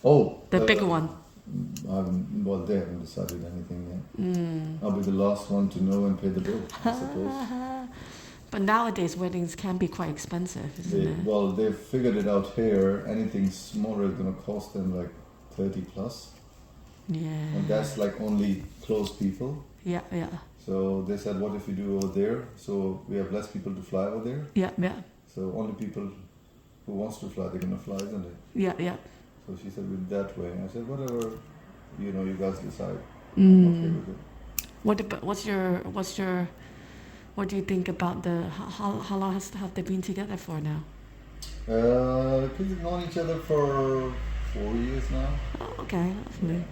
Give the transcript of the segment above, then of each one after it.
Oh. The bigger one. Well, they haven't decided anything yet. I'll be the last one to know and pay the bill, I suppose. But nowadays weddings can be quite expensive, isn't it? Well, they've figured it out here. Anything smaller is going to cost them like 30 plus. Yeah. And that's like only close people. Yeah, yeah. So they said, what if you do over there? So we have less people to fly over there. Yeah, yeah. So only people who wants to fly, they're going to fly, isn't it? Yeah, yeah. So she said, with that way. I said, whatever, you guys decide. I'm okay with it. What do you think about how long have they been together for now? Kids have known each other for 4 years now. Oh, okay, lovely. Yeah.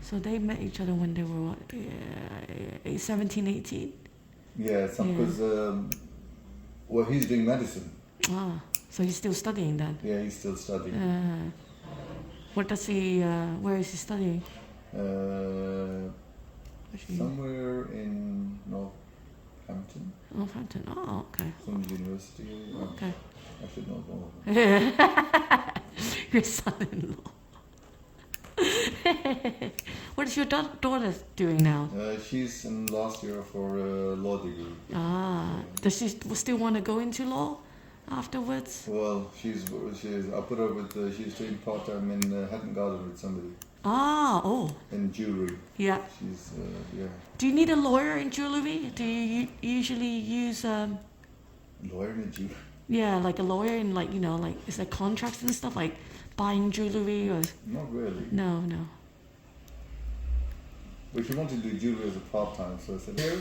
So they met each other when they were what, 17, 18? Yeah, because he's doing medicine. Ah, so he's still studying then? Yeah, he's still studying. Where is he studying? Somewhere in Northampton. Northampton, oh, okay. Some university. Okay. I should know all of them. Your son-in-law. What is your daughter doing now? She's in last year for a law degree. Ah, does she still want to go into law afterwards? Well, she's. I put her with. She's doing part time in Hatton Garden with somebody. Ah, oh. In jewelry. Yeah. She's yeah. Do you need a lawyer in jewelry? Do you usually use Lawyer in jewelry. Yeah, like a lawyer in is there contracts and stuff like buying jewelry or? Not really. No. But she wanted to do jewelry as a part time, so I said, hair.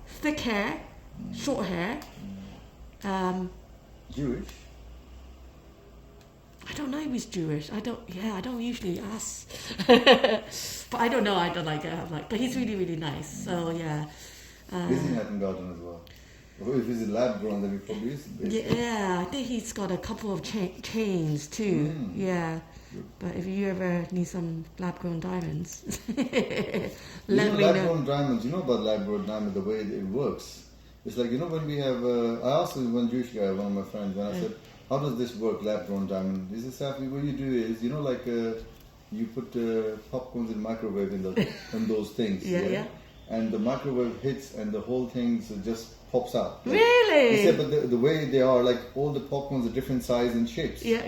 Thick hair, short hair. Jewish. I don't know if he's Jewish. I don't usually ask. But I don't know. I don't like it. But he's really, really nice. So yeah. He's in Hatton Garden as well. If he's a lab grown, then he probably is. Yeah, I think he's got a couple of chains too. Yeah. But if you ever need some lab grown diamonds, let me know. Lab grown diamonds. You know about lab grown diamond, the way it works. It's like when we have. I asked one Jewish guy, one of my friends, and I said, how does this work, lab-grown diamond? He says, what you do is, you put popcorns in the microwave in those things. Yeah. And the microwave hits and the whole thing just pops out. Really? He said, but the way they are, like all the popcorns are different size and shapes. Yeah.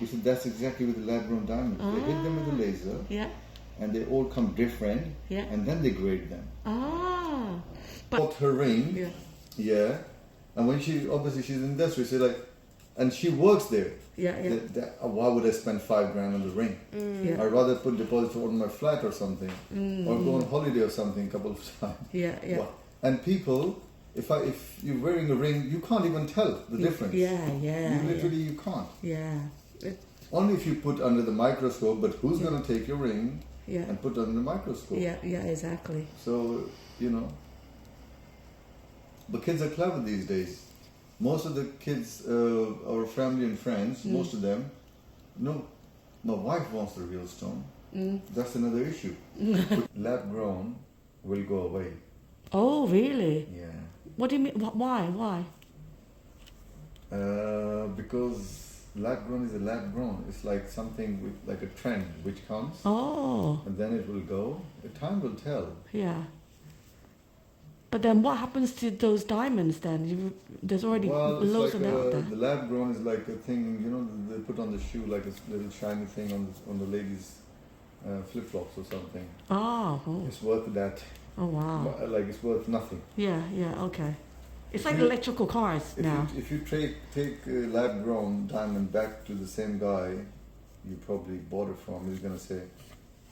He said, that's exactly with the lab-grown diamonds. They hit them with a laser. Yeah. And they all come different. Yeah. And then they grade them. Ah. Bought her ring. Yeah. Yeah. And when she's in industry, so and she works there. Yeah. Why would I spend $5,000 on the ring? Yeah. I'd rather put deposit on my flat or something, or go on holiday or something a couple of times. Yeah. Well, and people, if you're wearing a ring, you can't even tell the difference. Yeah. You can't. Yeah. Only if you put under the microscope. But who's going to take your ring and put it under the microscope? Yeah. Exactly. So but kids are clever these days. Most of the kids, our family and friends, most of them, no, my wife wants the real stone. That's another issue. Lab grown will go away. Oh, really? Yeah. What do you mean? Why? Because lab grown is a lab grown. It's like something with like a trend which comes. Oh. And then it will go. Time will tell. Yeah. But then what happens to those diamonds then? There's already loads of them out there. The lab grown is like a thing, they put on the shoe, like a little shiny thing on the ladies' flip-flops or something. Oh. It's worth that. Oh, wow. Like it's worth nothing. Yeah, okay. It's like electrical cars now. If you take a lab grown diamond back to the same guy you probably bought it from, he's going to say,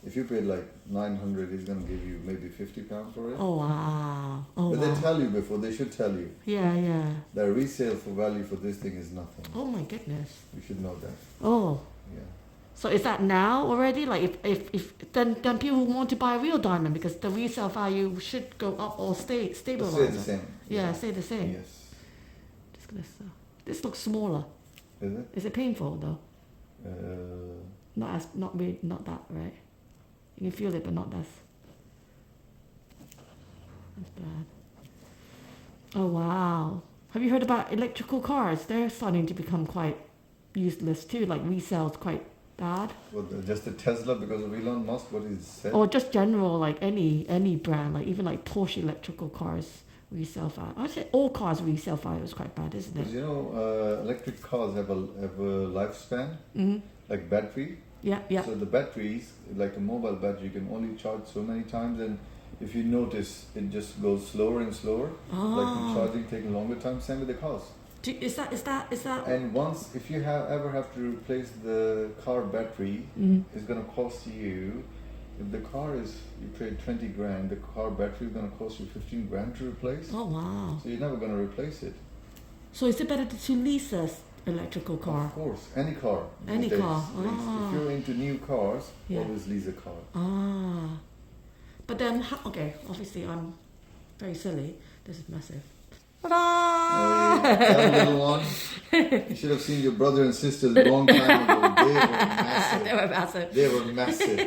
if you paid like 900, he's going to give you maybe £50 for it. Oh, wow. But they tell you before, they should tell you. Yeah. The resale for value for this thing is nothing. Oh my goodness. You should know that. Oh. Yeah. So is that now already? Like if then people want to buy a real diamond because the resale value should go up or stay stable. Stay the same. Yeah, stay the same. Yes. This looks smaller. Is it? Is it painful though? Not that, right? You can feel it, but not that's bad. Oh wow! Have you heard about electrical cars? They're starting to become quite useless too. Like resale's quite bad. Just the Tesla because of Elon Musk, what he said? Or just general, like any brand, like even like Porsche electrical cars resale value. I'd say all cars resale value is quite bad, isn't Because it? you know, electric cars have a lifespan, like battery. Yeah, yeah. So the batteries, like a mobile battery, you can only charge so many times, and if you notice, it just goes slower and slower. Like the charging taking longer time. Same with the cars. Is that? And once, if you ever have to replace the car battery, it's gonna cost you. If the car is, you paid 20 grand, the car battery is gonna cost you 15 grand to replace. Oh wow. So you're never gonna replace it. So is it better to lease a electrical car? Of course, any car. Any these car. days, lease. If you're into new cars, Yeah. always lease a car. But then, okay, obviously I'm very silly. This is massive. Hey, that little one. You should have seen your brother and sisters a long time ago. They were massive. They were massive. They were massive.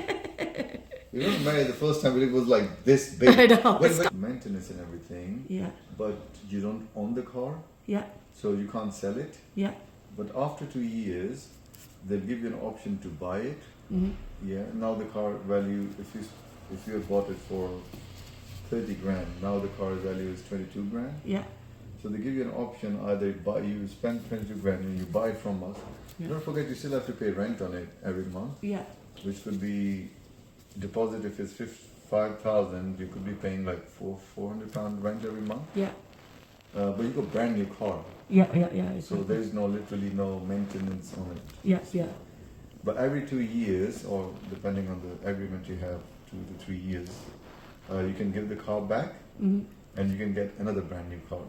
You remember Mary, the first time it was like this big. I know. Maintenance and everything. Yeah. But you don't own the car, Yeah. so you can't sell it. Yeah. But after 2 years, they'll give you an option to buy it. Yeah. Now the car value, if you had bought it for 30 grand, now the car value is 22 grand. Yeah. So they give you an option, either you spend 22 grand and you buy it from us. Yeah. Don't forget you still have to pay rent on it every month, Yeah. which could be deposit if it's 5,000, you could be paying like £400 rent every month. Yeah. But you got a brand new car, Yeah. so there's literally no maintenance on it. Yeah. Yeah. But every 2 years, or depending on the agreement you have, 2 to 3 years, you can give the car back, and you can get another brand new car.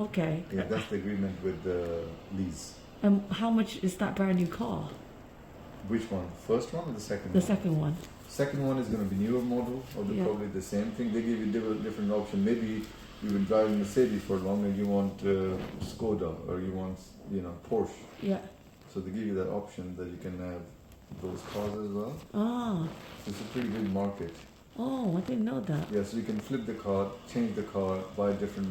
Okay. Yeah, that's the agreement with the lease. And how much is that brand new car? Which one? First one or the second The one? second one. Second one is going to be newer model, or Yeah. probably the same thing. They give you different option. Maybe you've been driving Mercedes for long and you want Skoda, or you want Porsche. Yeah. So they give you that option that you can have those cars as well. Ah. So it's a pretty big market. Oh, I didn't know that. Yeah, so you can flip the car, change the car, buy a different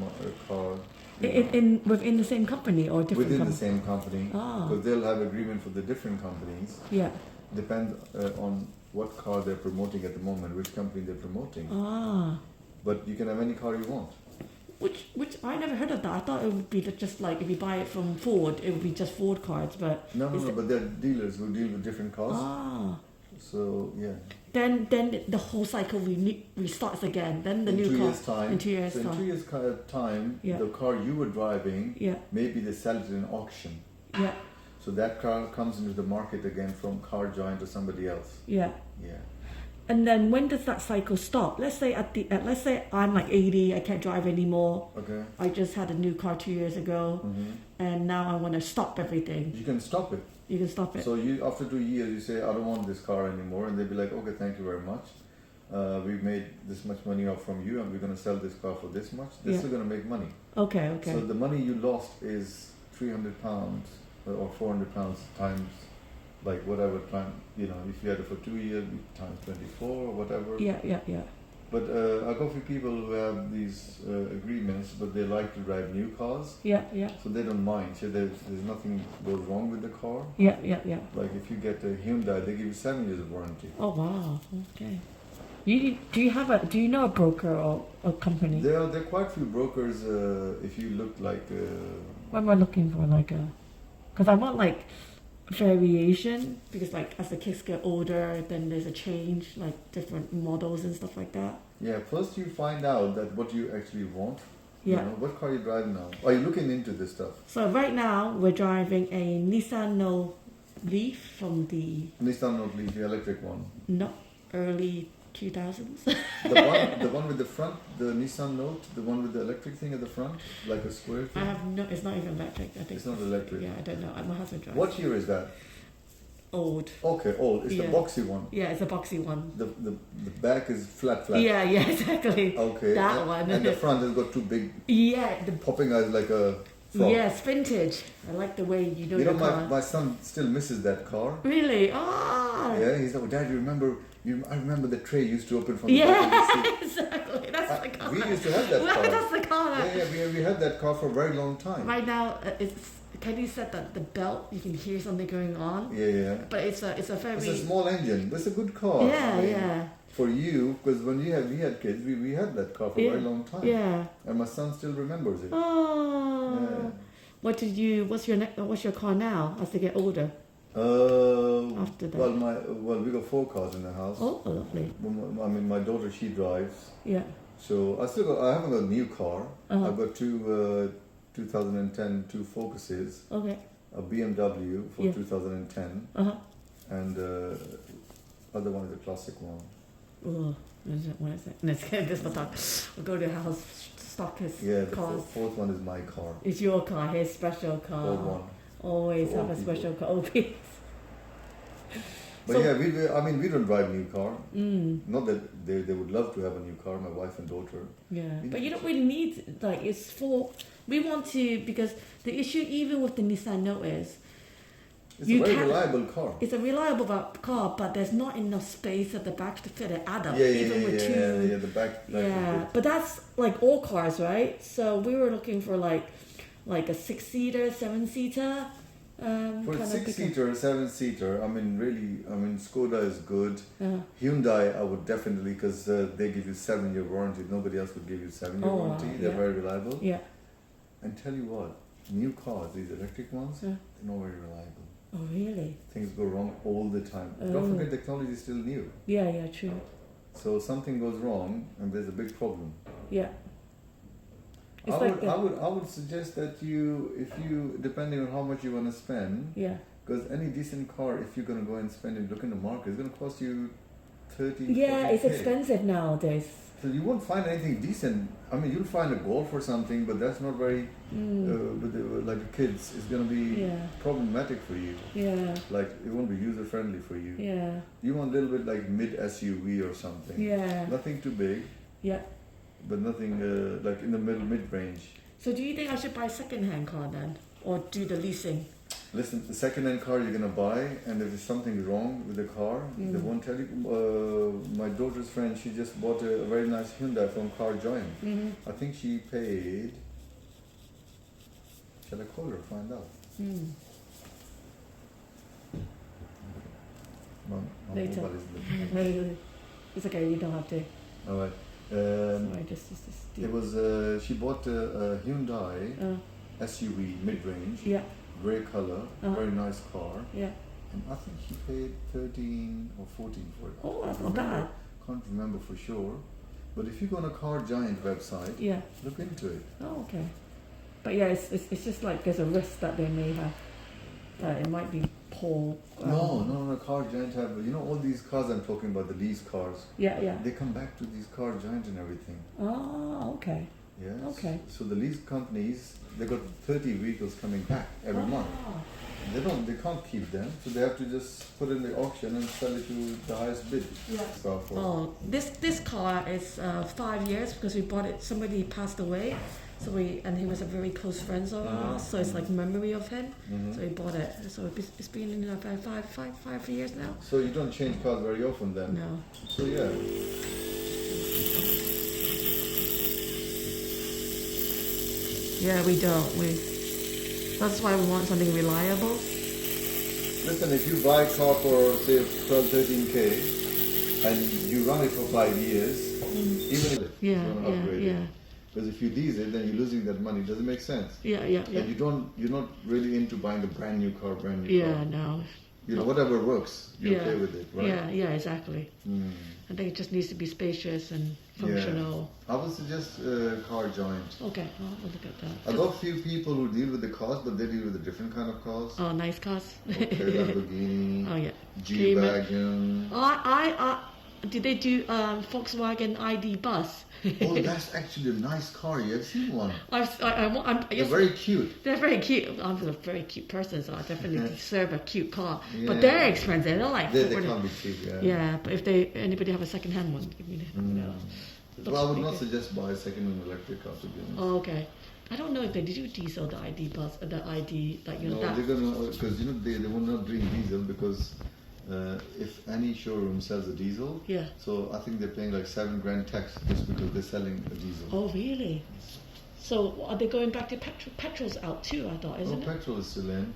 car. Within the same company or different Within the company? same company, Ah. because they'll have agreement for the different companies. Yeah. Depend on what car they're promoting at the moment, which company they're promoting. Ah. But you can have any car you want. Which I never heard of that. I thought it would be just like if you buy it from Ford, it would be just Ford cars. But No, but they're dealers who deal with different cars. Ah. So yeah. Then the whole cycle restarts again. Then the in new 2 car. years' time. In 2 years' so time. in 2 years' time, Yeah. the car you were driving, Yeah. maybe they sell it in auction. Yeah. So that car comes into the market again from Car Giant or somebody else. Yeah. Yeah. And then when does that cycle stop? Let's say let's say I'm like 80, I can't drive anymore. Okay. I just had a new car 2 years ago, and now I want to stop everything. You can stop it. You can stop it. So you, after 2 years, you say, I don't want this car anymore, and they'll be like, okay, thank you very much. We've made this much money off from you, and we're going to sell this car for this much. They're Yeah. still going to make money. Okay. So the money you lost is £300 or £400 times, like whatever time, if you had it for 2 years, times 24 or whatever. Yeah. But I got a few people who have these agreements, but they like to drive new cars, Yeah. so they don't mind. So there's nothing goes wrong with the car. Yeah. Like if you get a Hyundai, they give you 7 years of warranty. Oh wow. Okay. Do you know a broker or a company? There are quite few brokers. If you look like, What am I looking for? Because I want like variation. Because like as the kids get older, then there's a change, like different models and stuff like that. yeah, first you find out that what you actually want. Yeah. What car you driving now? Are you looking into this stuff? So right now we're driving a Nissan Note Leaf from the Nissan Note Leaf, the electric one. early 2000s. The one with the front, the Nissan Note, the one with the electric thing at the front, like a square I thing. have no. It's not even electric. I think It's not electric. Yeah, I don't know. My husband drives. What year is that? Old. Okay, old. It's Yeah. the boxy one. Yeah, it's a boxy one. The back is flat. Yeah, exactly. Okay. That and, one. And the front has got two big Yeah, popping eyes like a frog. yes, vintage. I like the way you know You know, your car. my son still misses that car. Really? Ah. Yeah, he's like, oh, Dad, you remember? I remember the tray used to open from the back of the seat. Yeah, exactly. That's the car. We used to have that car. That's the car. Yeah, we had that car for a very long time. Right now, it's Katie said that the belt, you can hear something going on. Yeah. But it's a very... It's a small engine, but it's a good car. Yeah, I mean, yeah. For you, because when we had kids, we had that car for a very long time. Yeah. And my son still remembers it. Oh. Yeah. What's your car now as they get older? After that. Well, we got 4 cars in the house. Oh, lovely. I mean, my daughter, she drives. Yeah. So I haven't got a new car. Uh-huh. I've got 2010 two Focuses. Okay. A BMW for 2010. Uh-huh. And other one is a classic one. Oh, what is it? Let's get this talk. We'll go to the house, stock his cars. The fourth one is my car. It's your car, his special car. Old one. Always For have a old special car. Oh, please. But So- we don't drive new car. Mm. Not that they would love to have a new car, my wife and daughter. Yeah, We but you need don't really need, like, it's for, we want to, because the issue even with the Nissan Note is, It's You a very can't- reliable car. it's a reliable car, but there's not enough space at the back to fit an adult, Yeah, even with two. the back. Yeah, but that's like all cars, right? So we were looking for like a 6-seater, 7-seater. For kind a of 6-seater, 7-seater, I mean, Skoda is good. Uh, Hyundai, I would definitely, because they give you 7-year warranty. Nobody else would give you 7-year Oh, wow, warranty. They're yeah. very reliable. yeah. And tell you what, new cars, these electric ones, Yeah. they're not very reliable. Oh, really? Things go wrong all the time. Don't Oh. forget, technology is still new. Yeah, true. So something goes wrong, and there's a big problem. Yeah. It's I like would suggest that depending on how much you want to spend, yeah. because any decent car, if you're going to go and spend it, look in the market, it's going to cost you 30. Yeah, it's 40K. expensive nowadays. So you won't find anything decent. I mean, you'll find a Golf or something, but that's not very. Like the kids, it's going to be Yeah. problematic for you. Yeah. Like it won't be user friendly for you. Yeah. You want a little bit like mid SUV or something. Yeah. Nothing too big, Yeah. but nothing like in the mid range. So do you think I should buy a second-hand car then, or do the leasing? Listen, the second-hand car you're gonna buy, and if there's something wrong with the car, they won't tell you. My daughter's friend, she just bought a very nice Hyundai from Car Giant. Mm-hmm. I think she paid. Shall I call her? Find out. Mm. My Later. mobile is looking. It's okay. You don't have to. All right. Sorry, just It was. She bought a Hyundai SUV mid-range, yeah. grey color, Uh-huh. very nice car, Yeah. and I think she paid 13 or 14 for it. Oh, that's Can't not remember- bad. Can't remember for sure, but if you go on a Car Giant website, Yeah. look into it. Oh, okay. But yeah, it's just like there's a risk that they may have that it might be poor. No, Car Giant have, all these cars I'm talking about, the lease cars, Yeah. they come back to these Car Giant and everything. Oh, okay. Yes. Okay. So the lease companies, they got 30 vehicles coming back every month. Ah. They can't keep them, so they have to just put in the auction and sell it to the highest bid. Yeah. So for Oh, this car is 5 years because we bought it. Somebody passed away, and he was a very close friend of ours. So it's like memory of him. So we bought it. So it's been in five years now. So you don't change cars very often then? No. So yeah. Yeah, we don't. That's why we want something reliable. Listen, if you buy a car for say 12, 13K and you run it for 5 years, even if you want to upgrade it. Because if you lease it, then you're losing that money. Does it make sense? Yeah. And you're not really into buying a brand new car. Yeah, no. Whatever works, you're okay with it, right? Yeah, exactly. I think it just needs to be spacious and functional. Yeah. I would suggest Car Giant. Okay, I'll look at that. I got a few people who deal with the cars, but they deal with a different kind of cars. Oh, nice cars. Okay, Lamborghini, Oh yeah. G-Wagon. Did they do Volkswagen ID bus? Oh, that's actually a nice car. You have seen one. They're They're very cute. They're very cute. I'm a very cute person, so I definitely deserve a cute car. Yeah. But they're expensive. They're like They 40. can't be cheap, yeah. Yeah, but if anybody have a second-hand one, give me the. Well, I would not suggest buy a second-hand electric car, to be honest. Oh, okay. I don't know if they do diesel, the ID bus, the ID, like No, that. they're gonna, because they will not doing diesel because if any showroom sells a diesel, Yeah. so I think they're paying like $7,000 tax just because they're selling a diesel. Oh, really? So are they going back to petrol? Petrol's out too, I thought, isn't it? Petrol is still in.